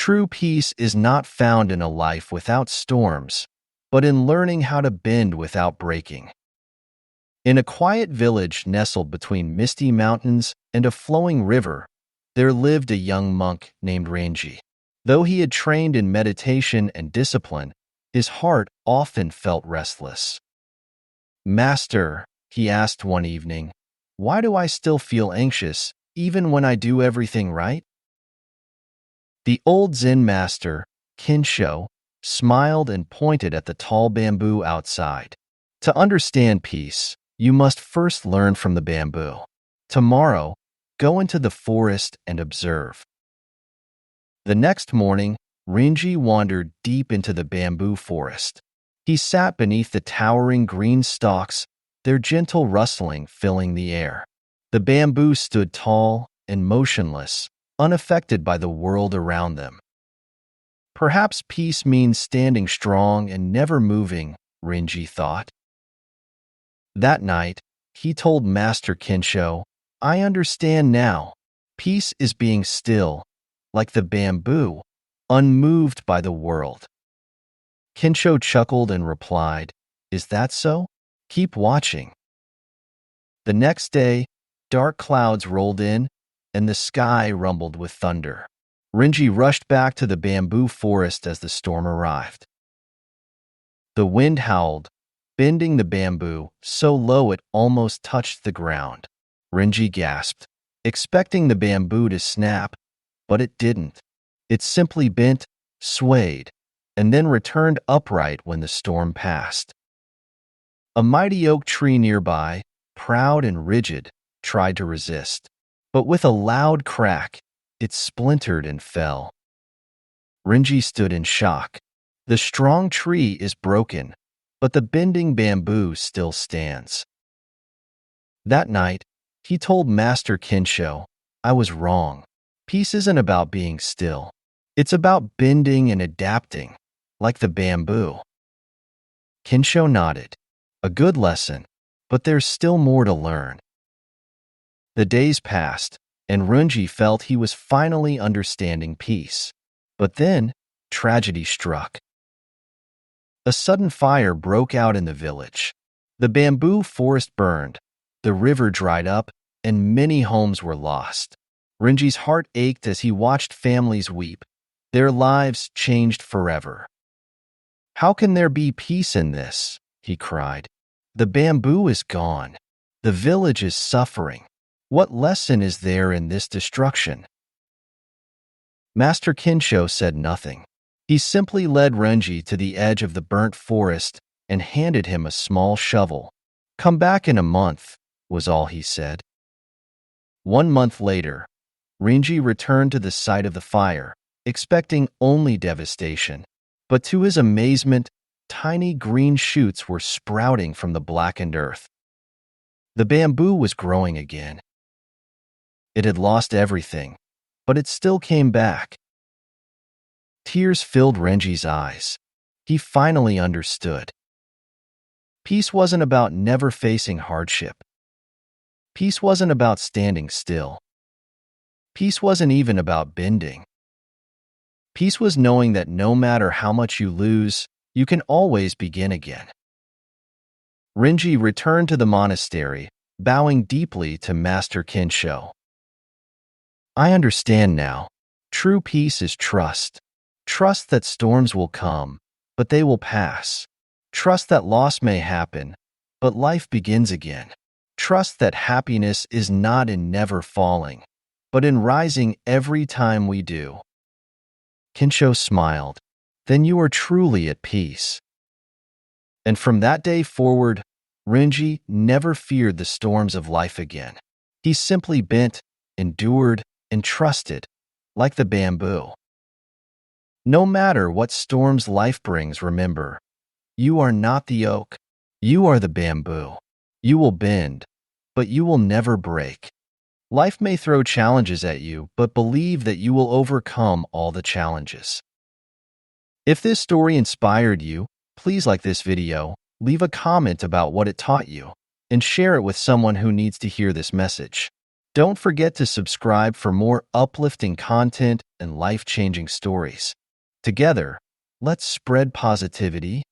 True peace is not found in a life without storms, but in learning how to bend without breaking. In a quiet village nestled between misty mountains and a flowing river, there lived a young monk named Renji. Though he had trained in meditation and discipline, his heart often felt restless. "Master," he asked one evening, "why do I still feel anxious, even when I do everything right?" The old Zen master, Kinsho, smiled and pointed at the tall bamboo outside. "To understand peace, you must first learn from the bamboo. Tomorrow, go into the forest and observe." The next morning, Renji wandered deep into the bamboo forest. He sat beneath the towering green stalks, their gentle rustling filling the air. The bamboo stood tall and motionless, unaffected by the world around them. Perhaps peace means standing strong and never moving, Renji thought. That night, he told Master Kinsho, "I understand now. Peace is being still, like the bamboo, unmoved by the world." Kinsho chuckled and replied, "Is that so? Keep watching." The next day, dark clouds rolled in, and the sky rumbled with thunder. Renji rushed back to the bamboo forest as the storm arrived. The wind howled, bending the bamboo so low it almost touched the ground. Renji gasped, expecting the bamboo to snap, but it didn't. It simply bent, swayed, and then returned upright when the storm passed. A mighty oak tree nearby, proud and rigid, tried to resist, but with a loud crack, it splintered and fell. Renji stood in shock. The strong tree is broken, but the bending bamboo still stands. That night, he told Master Kinsho, "I was wrong. Peace isn't about being still. It's about bending and adapting, like the bamboo." Kinsho nodded. A good lesson, but there's still more to learn. The days passed, and Renji felt he was finally understanding peace. But then, tragedy struck. A sudden fire broke out in the village. The bamboo forest burned, the river dried up, and many homes were lost. Renji's heart ached as he watched families weep, their lives changed forever. "How can there be peace in this?" he cried. "The bamboo is gone. The village is suffering. What lesson is there in this destruction?" Master Kinsho said nothing. He simply led Renji to the edge of the burnt forest and handed him a small shovel. "Come back in a month," was all he said. 1 month later, Renji returned to the site of the fire, expecting only devastation. But to his amazement, tiny green shoots were sprouting from the blackened earth. The bamboo was growing again. It had lost everything, but it still came back. Tears filled Renji's eyes. He finally understood. Peace wasn't about never facing hardship. Peace wasn't about standing still. Peace wasn't even about bending. Peace was knowing that no matter how much you lose, you can always begin again. Renji returned to the monastery, bowing deeply to Master Kinsho. "I understand now. True peace is trust. Trust that storms will come, but they will pass. Trust that loss may happen, but life begins again. Trust that happiness is not in never falling, but in rising every time we do." Kinsho smiled. "Then you are truly at peace." And from that day forward, Renji never feared the storms of life again. He simply bent, endured, and trusted, like the bamboo. No matter what storms life brings, remember, you are not the oak. You are the bamboo. You will bend, but you will never break. Life may throw challenges at you, but believe that you will overcome all the challenges. If this story inspired you, please like this video, leave a comment about what it taught you, and share it with someone who needs to hear this message. Don't forget to subscribe for more uplifting content and life-changing stories. Together, let's spread positivity,